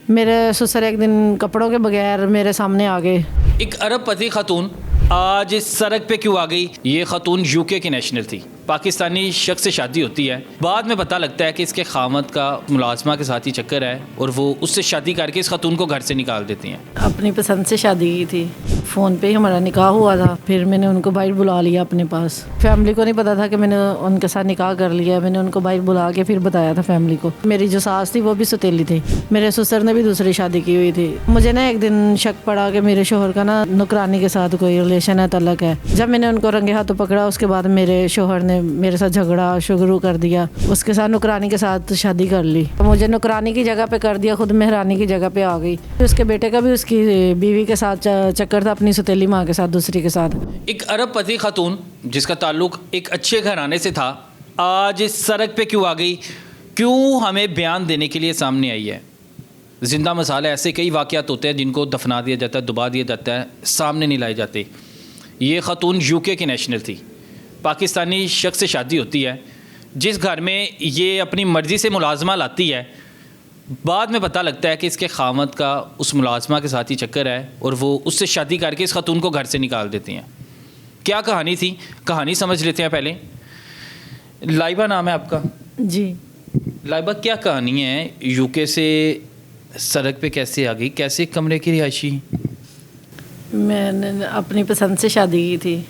میرے سسر ایک دن کپڑوں کے بغیر میرے سامنے آ گئے. ایک ارب پتی خاتون آج سڑک پہ کیوں آ گئی؟ یہ خاتون یو کے کی نیشنل تھی. پاکستانی شخص سے شادی ہوتی ہے، بعد میں پتہ لگتا ہے کہ اس کے خامد کا ملازمہ کے ساتھ ہی چکر ہے اور وہ اس سے شادی کر کے اس خاتون کو گھر سے نکال دیتی ہیں. اپنی پسند سے شادی کی تھی. فون پہ ہی ہمارا نکاح ہوا تھا. پھر میں نے ان کو باہر بلا لیا اپنے پاس. فیملی کو نہیں پتا تھا کہ میں نے ان کے ساتھ نکاح کر لیا. میں نے ان کو باہر بلا کے پھر بتایا تھا فیملی کو. میری جو ساس تھی وہ بھی ستیلی تھی. میرے سسر نے بھی دوسری شادی کی ہوئی تھی. مجھے نا ایک دن شک پڑا کہ میرے شوہر کا نا نوکرانی کے ساتھ کوئی ریلیشن ہے، تعلق ہے. جب میں نے ان کو رنگے ہاتھوں پکڑا، اس کے بعد میرے شوہر نے میرے ساتھ جھگڑا شروع کر دیا. اس کے ساتھ نوکرانی کے ساتھ شادی کر لی. مجھے نوکرانی کی جگہ پہ کر دیا، خود مہرانی کی جگہ پہ آ گئی. اس کے بیٹے کا بھی اس کی بیوی کے ساتھ چکر تھا، اپنی ستیلی ماں کے ساتھ، دوسری کے ساتھ. ایک ارب پتی خاتون جس کا تعلق ایک اچھے گھرانے سے تھا، آج اس سڑک پہ کیوں آ گئی؟ کیوں ہمیں بیان دینے کے لیے سامنے آئی ہے؟ زندہ مثال ہے. ایسے کئی واقعات ہوتے ہیں جن کو دفنا دیا جاتا ہے، دبا دیا جاتا ہے، سامنے نہیں لائے جاتے. یہ خاتون یو کے کی نیشنل تھی. پاکستانی شخص سے شادی ہوتی ہے. جس گھر میں یہ اپنی مرضی سے ملازمہ لاتی ہے، بعد میں پتہ لگتا ہے کہ اس کے خامد کا اس ملازمہ کے ساتھ ہی چکر ہے اور وہ اس سے شادی کر کے اس خاتون کو گھر سے نکال دیتی ہیں. کیا کہانی تھی؟ کہانی سمجھ لیتے ہیں پہلے. لائبہ نام ہے آپ کا؟ جی. لائبہ، کیا کہانی ہے؟ یو کے سے سڑک پہ کیسے آ گئی؟ کیسے کمرے کی رہائشی؟ میں نے اپنی پسند سے شادی کی تھی.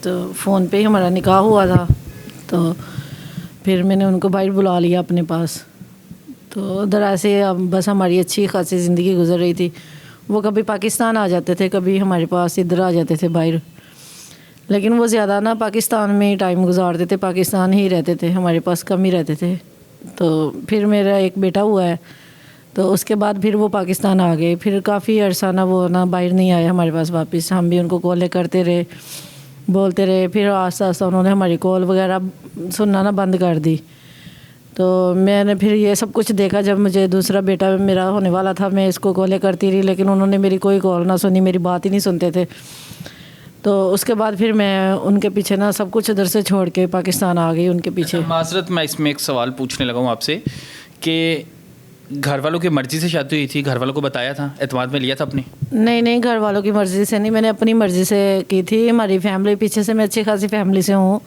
تو فون پہ ہی ہمارا نکاح ہوا تھا. تو پھر میں نے ان کو باہر بلا لیا اپنے پاس. تو ادھر ایسے بس ہماری اچھی خاصی زندگی گزر رہی تھی. وہ کبھی پاکستان آ جاتے تھے، کبھی ہمارے پاس ادھر آ جاتے تھے باہر. لیکن وہ زیادہ نا پاکستان میں ہی ٹائم گزارتے تھے، پاکستان ہی رہتے تھے، ہمارے پاس کم ہی رہتے تھے. تو پھر میرا ایک بیٹا ہوا ہے، تو اس کے بعد پھر وہ پاکستان آ گئے. پھر کافی عرصہ نا وہ نا باہر نہیں آئے ہمارے پاس واپس. ہم بھی ان کو کالیں کرتے رہے، بولتے رہے. پھر آہستہ آہستہ انہوں نے ہماری کال وغیرہ سننا نا بند کر دی. تو میں نے پھر یہ سب کچھ دیکھا. جب مجھے دوسرا بیٹا میرا ہونے والا تھا، میں اس کو کالیں کرتی رہی، لیکن انہوں نے میری کوئی کال نہ سنی، میری بات ہی نہیں سنتے تھے. تو اس کے بعد پھر میں ان کے پیچھے نا سب کچھ ادھر سے چھوڑ کے پاکستان آ گئی ان کے پیچھے. معذرت، میں اس میں ایک سوال پوچھنے لگا ہوں آپ سے کہ گھر والوں کی مرضی سے شادی ہوئی تھی؟ گھر والوں کو بتایا تھا؟ اعتماد میں لیا تھا اپنی؟ نہیں، گھر والوں کی مرضی سے نہیں، میں نے اپنی مرضی سے کی تھی. ہماری فیملی پیچھے سے، میں اچھی خاصی فیملی سے ہوں،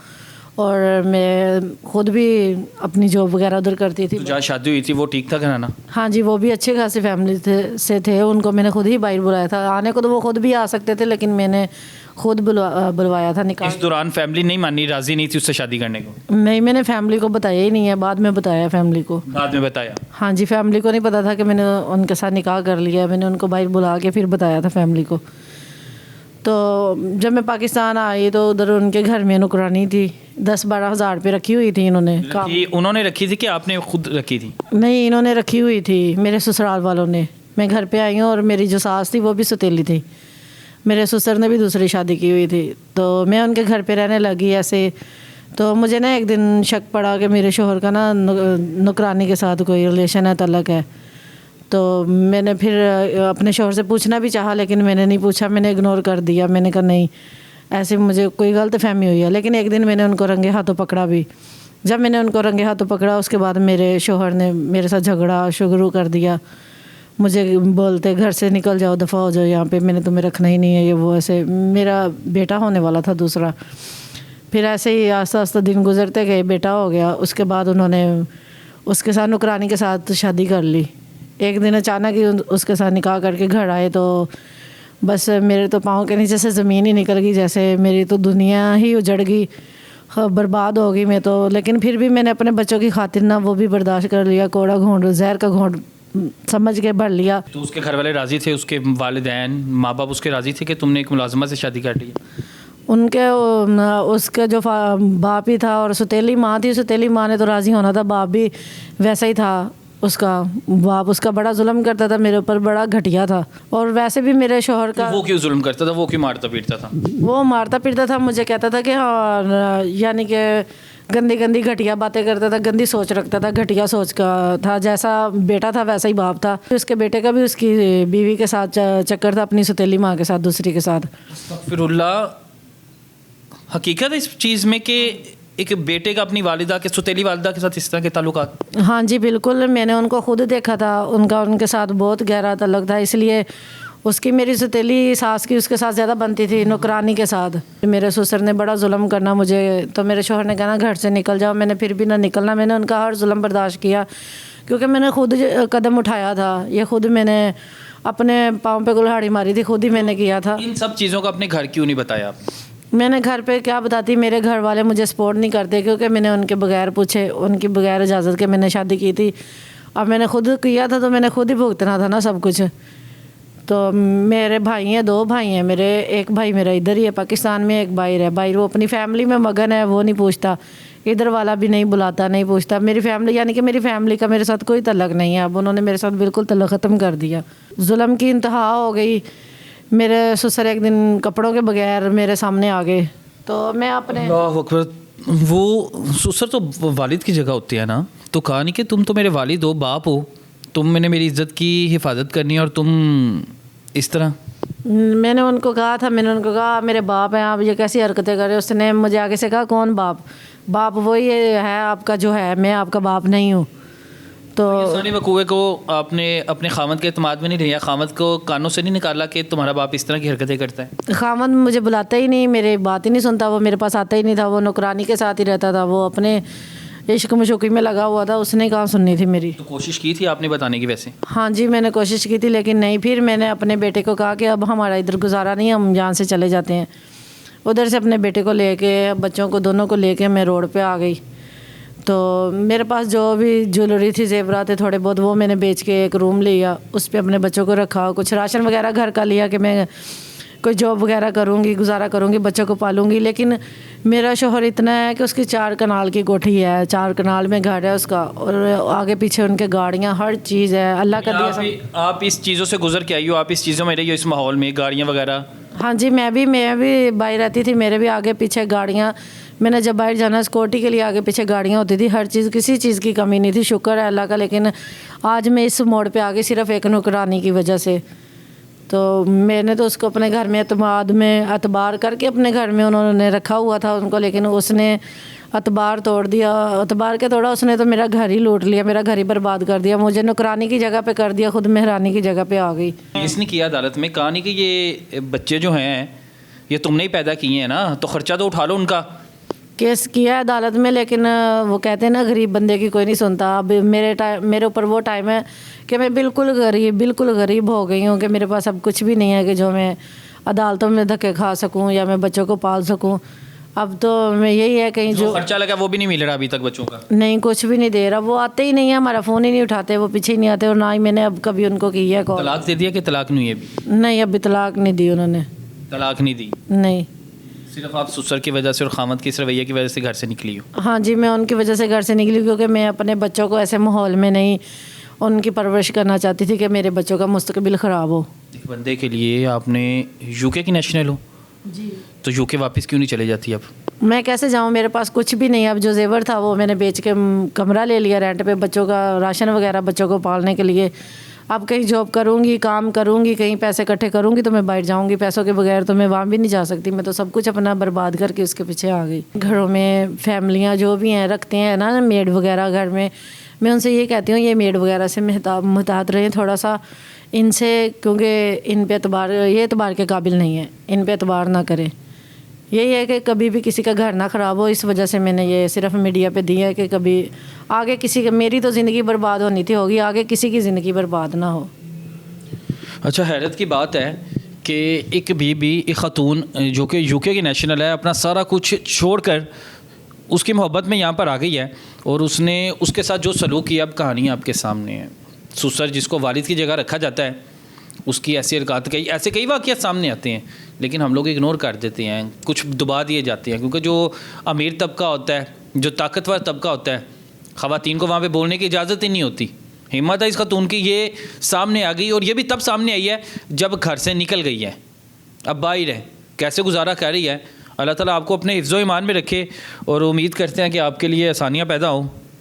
اور میں خود بھی اپنی جاب وغیرہ ادھر کرتی تھی. جہاں شادی ہوئی تھی وہ ٹھیک تھا گھرانا؟ ہاں جی، وہ بھی اچھے خاصی فیملی سے تھے. ان کو میں نے خود ہی باہر بلایا تھا. آنے کو تو وہ خود بھی آ سکتے تھے، لیکن میں نے خود بلوایا تھا نکاح. اس دوران فیملی نہیں مانی، راضی نہیں تھی اس سے شادی کرنے کو؟ نہیں، میں نے فیملی کو بتایا ہی نہیں ہے. بعد میں بتایا فیملی کو. بعد میں بتایا؟ ہاں جی، فیملی کو نہیں پتا تھا کہ میں نے ان کے ساتھ نکاح کر لیا. میں نے ان کو باہر بلا کے پھر بتایا تھا فیملی کو. تو جب میں پاکستان آئی تو ادھر ان کے گھر میں نوکرانی تھی. 10-12 ہزار روپے رکھی ہوئی تھی انہوں نے. انہوں نے رکھی تھی کہ آپ نے خود رکھی تھی؟ نہیں، انہوں نے رکھی ہوئی تھی، میرے سسرال والوں نے. میں گھر پہ آئی ہوں، اور میری جو ساس تھی وہ بھی ستیلی تھی. میرے سسر نے بھی دوسری شادی کی ہوئی تھی. تو میں ان کے گھر پہ رہنے لگی ایسے. تو مجھے نا ایک دن شک پڑا کہ میرے شوہر کا نا نوکرانی کے ساتھ کوئی ریلیشن ہے، تعلق ہے. تو میں نے پھر اپنے شوہر سے پوچھنا بھی چاہا، لیکن میں نے نہیں پوچھا. میں نے اگنور کر دیا. میں نے کہا نہیں، ایسے مجھے کوئی غلط فہمی ہوئی ہے. لیکن ایک دن میں نے ان کو رنگے ہاتھوں پکڑا بھی. جب میں نے ان کو رنگے ہاتھوں پکڑا، اس کے بعد میرے شوہر نے میرے ساتھ جھگڑا شروع کر دیا. مجھے بولتے گھر سے نکل جاؤ، دفعہ ہو جاؤ یہاں پہ، میں نے تمہیں رکھنا ہی نہیں ہے، یہ وہ. ایسے میرا بیٹا ہونے والا تھا دوسرا. پھر ایسے ہی آہستہ آہستہ دن گزرتے گئے، بیٹا ہو گیا. اس کے بعد انہوں نے اس کے ساتھ نوکرانی کے ساتھ شادی کر لی. ایک دن اچانک ہی اس کے ساتھ نکاح کر کے گھر آئے، تو بس میرے تو پاؤں کے نیچے سے زمین ہی نکل گئی. جیسے میری تو دنیا ہی اجڑ گئی، برباد ہو گئی میں تو. لیکن پھر بھی میں نے اپنے بچوں کی خاطر نہ وہ بھی برداشت کر لیا. کوڑا گھونٹ، زہر کا گھونٹ سمجھ کے بھر لیا. تو اس کے گھر والے راضی تھے؟ اس کے والدین، ماں باپ اس کے راضی تھے کہ تم نے ایک ملازمہ سے شادی کر لی؟ ان کے اس کے جو باپ ہی تھا، اور ستیلی ماں تھی. ستیلی ماں نے تو راضی ہونا تھا. باپ بھی ویسا ہی تھا. اس کا باپ اس کا بڑا ظلم کرتا تھا میرے اوپر، بڑا گھٹیا تھا. اور ویسے بھی میرے شوہر کا. وہ کیوں ظلم کرتا تھا؟ وہ کیوں مارتا پیٹتا تھا؟ وہ مارتا پیٹتا تھا. مجھے کہتا تھا کہ ہاں، یعنی کہ گندی گھٹیا باتیں کرتا تھا، گندی سوچ رکھتا تھا، گھٹیا سوچ کا تھا. جیسا بیٹا تھا ویسا ہی باپ تھا. اس کے بیٹے کا بھی اس کی بیوی کے ساتھ چکر تھا، اپنی ستیلی ماں کے ساتھ، دوسری کے ساتھ. استغفر اللہ. حقیقت ہے اس چیز میں کہ ایک بیٹے کا اپنی والدہ کے سوتیلی والدہ کے ساتھ اس طرح کے تعلقات؟ ہاں جی بالکل، میں نے ان کو خود دیکھا تھا، ان کے ساتھ بہت گہرا تعلق تھا، اس لیے اس کی میری سوتیلی ساس کی اس کے ساتھ زیادہ بنتی تھی نوکرانی کے ساتھ. میرے سسر نے بڑا ظلم کرنا مجھے، تو میرے شوہر نے کہا گھر سے نکل جاؤ. میں نے پھر بھی نہ نکلنا، میں نے ان کا ہر ظلم برداشت کیا کیونکہ میں نے خود قدم اٹھایا تھا، یہ خود میں نے اپنے پاؤں پہ کلہاڑی ماری تھی، خود ہی میں نے کیا تھا. ان سب چیزوں کا اپنے گھر کیوں نہیں بتایا آپ؟ میں نے گھر پہ کیا بتاتی، میرے گھر والے مجھے سپورٹ نہیں کرتے کیونکہ میں نے ان کے بغیر پوچھے، ان کی بغیر اجازت کے میں نے شادی کی تھی. اب میں نے خود کیا تھا تو میں نے خود ہی بھگتنا تھا نا سب کچھ. تو میرے بھائی ہیں، 2 بھائی ہیں میرے، ایک بھائی میرا ادھر ہی ہے پاکستان میں، ایک باہر وہ اپنی فیملی میں مگن ہے، وہ نہیں پوچھتا، ادھر والا بھی نہیں بلاتا، نہیں پوچھتا. میری فیملی یعنی کہ میری فیملی کا میرے ساتھ کوئی تعلق نہیں ہے. اب انہوں نے میرے ساتھ بالکل تعلق ختم کر دیا. ظلم کی انتہا ہو گئی. میرے سسر ایک دن کپڑوں کے بغیر میرے سامنے آ گئے تو میں اپنے اللہ اکبر. وہ سسر تو والد کی جگہ ہوتی ہے نا، تو کہا نہیں کہ تم تو میرے والد ہو، باپ ہو، تم نے میری عزت کی حفاظت کرنی ہے اور تم اس طرح؟ میں نے ان کو کہا تھا، میں نے ان کو کہا میرے باپ ہیں، آپ یہ کیسی حرکتیں کر رہے. اس نے مجھے آگے سے کہا کون باپ وہی ہے آپ کا جو ہے، میں آپ کا باپ نہیں ہوں. تو ثانی وقوعے کو آپ نے اپنے خامد کے اعتماد میں نہیں لیا، خامد کو کانوں سے نہیں نکالا کہ تمہارا باپ اس طرح کی حرکتیں کرتا ہے؟ خامد مجھے بلاتا ہی نہیں، میری بات ہی نہیں سنتا، وہ میرے پاس آتا ہی نہیں تھا، وہ نوکرانی کے ساتھ ہی رہتا تھا، وہ اپنے عشق مشوقی میں لگا ہوا تھا، اس نے کہاں سننی تھی میری. تو کوشش کی تھی آپ نے بتانے کی ویسے؟ ہاں جی میں نے کوشش کی تھی لیکن نہیں. پھر میں نے اپنے بیٹے کو کہا کہ اب ہمارا ادھر گزارا نہیں، ہم یہاں سے چلے جاتے ہیں. ادھر سے اپنے بیٹے کو لے کے، بچوں کو دونوں کو لے کے میں روڈ پہ آ گئی. تو میرے پاس جو بھی جویلری تھی، زیورات تھے تھوڑے بہت، وہ میں نے بیچ کے ایک روم لیا، اس پہ اپنے بچوں کو رکھا. کچھ راشن وغیرہ گھر کا لیا کہ میں کوئی جاب وغیرہ کروں گی، گزارا کروں گی، بچوں کو پالوں گی. لیکن میرا شوہر اتنا ہے کہ اس کی 4 کنال کی کوٹھی ہے، 4 کنال میں گھر ہے اس کا، اور آگے پیچھے ان کے گاڑیاں، ہر چیز ہے، اللہ کا دیا. آپ اس چیزوں سے گزر کے آئی ہو، آپ اس چیزوں میں رہی ہو، اس ماحول میں گاڑیاں وغیرہ؟ ہاں جی میں بھی باہر رہتی تھی، میرے بھی آگے پیچھے گاڑیاں. میں نے جب باہر جانا سیکورٹی کے لیے آگے پیچھے گاڑیاں ہوتی تھی، ہر چیز، کسی چیز کی کمی نہیں تھی، شکر ہے اللہ کا. لیکن آج میں اس موڑ پہ آ گئی صرف ایک نوکرانی کی وجہ سے. تو میں نے تو اس کو اپنے گھر میں اعتماد میں اعتبار کر کے اپنے گھر میں انہوں نے رکھا ہوا تھا ان کو، لیکن اس نے اعتبار توڑ دیا. اعتبار کے توڑا اس نے تو میرا گھر ہی لوٹ لیا، میرا گھر ہی برباد کر دیا، مجھے نوکرانی کی جگہ پہ کر دیا، خود مہرانی کی جگہ پہ آ گئی. اس نے کیا عدالت میں کہا نہیں کہ یہ بچے جو ہیں یہ تم نے ہی پیدا کیے ہیں نا، تو خرچہ تو اٹھا لو ان کا. کیس کیا عدالت میں، لیکن وہ کہتے ہیں نا غریب بندے کی کوئی نہیں سنتا. اب میرے اوپر وہ ٹائم ہے کہ میں بالکل غریب ہو گئی ہوں کہ میرے پاس اب کچھ بھی نہیں ہے کہ جو میں عدالتوں میں دھکے کھا سکوں یا میں بچوں کو پال سکوں. اب تو میں یہی ہے کہیں جو خرچہ لگا وہ بھی نہیں مل رہا ابھی تک بچوں کا؟ نہیں، کچھ بھی نہیں دے رہا. وہ آتے ہی نہیں ہیں، ہمارا فون ہی نہیں اٹھاتے، وہ پیچھے ہی نہیں آتے، اور نہ ہی میں نے اب کبھی ان کو کی ہے کال. طلاق دے دیا کہ طلاق نہیں ہے ابھی؟ نہیں ابھی طلاق نہیں دی انہوں نے. طلاق نہیں دی؟ نہیں. صرف آپ سسر کی وجہ سے اور خامد کی اس رویے کی وجہ سے گھر سے نکلی ہو؟ ہاں جی میں ان کی وجہ سے گھر سے نکلی کیونکہ میں اپنے بچوں کو ایسے ماحول میں نہیں ان کی پرورش کرنا چاہتی تھی کہ میرے بچوں کا مستقبل خراب ہو. ایک بندے کے لیے آپ نے یو کے کی نیشنل ہو جی، تو یو کے واپس کیوں نہیں چلے جاتی اب؟ میں کیسے جاؤں، میرے پاس کچھ بھی نہیں. اب جو زیور تھا وہ میں نے بیچ کے کمرہ لے لیا رینٹ پہ، بچوں کا راشن وغیرہ بچوں کو پالنے کے لیے. اب کہیں جاب کروں گی، کام کروں گی، کہیں پیسے اکٹھے کروں گی تو میں باہر جاؤں گی. پیسوں کے بغیر تو میں وہاں بھی نہیں جا سکتی. میں تو سب کچھ اپنا برباد کر کے اس کے پیچھے آ گئی. گھروں میں فیملیاں جو بھی ہیں رکھتے ہیں نا میڈ وغیرہ گھر میں ان سے یہ کہتی ہوں یہ میڈ وغیرہ سے محتاط رہیں تھوڑا سا ان سے، کیونکہ ان پہ یہ اعتبار کے قابل نہیں ہے، ان پہ اعتبار نہ کریں. یہی ہے کہ کبھی بھی کسی کا گھر نہ خراب ہو. اس وجہ سے میں نے یہ صرف میڈیا پہ دی ہے کہ کبھی آگے کسی کا، میری تو زندگی برباد ہونی تھی، ہوگی، آگے کسی کی زندگی برباد نہ ہو. اچھا حیرت کی بات ہے کہ ایک ایک خاتون جو کہ یو کے کی نیشنل ہے، اپنا سارا کچھ چھوڑ کر اس کی محبت میں یہاں پر آ گئی ہے اور اس نے اس کے ساتھ جو سلوک کیا، اب کہانی آپ کے سامنے ہے. سسر جس کو والد کی جگہ رکھا جاتا ہے، اس کی ایسی حرکات ایسے کئی واقعات سامنے آتے ہیں لیکن ہم لوگ اگنور کر دیتے ہیں، کچھ دبا دیے جاتے ہیں کیونکہ جو امیر طبقہ ہوتا ہے، جو طاقتور طبقہ ہوتا ہے، خواتین کو وہاں پہ بولنے کی اجازت ہی نہیں ہوتی. ہمت ہے اس خاتون کی، یہ سامنے آ گئی اور یہ بھی تب سامنے آئی ہے جب گھر سے نکل گئی ہے، اب باہر ہے، کیسے گزارا کر رہی ہے. اللہ تعالیٰ آپ کو اپنے حفظ و ایمان میں رکھے اور امید کرتے ہیں کہ آپ کے لیے آسانیاں پیدا ہوں.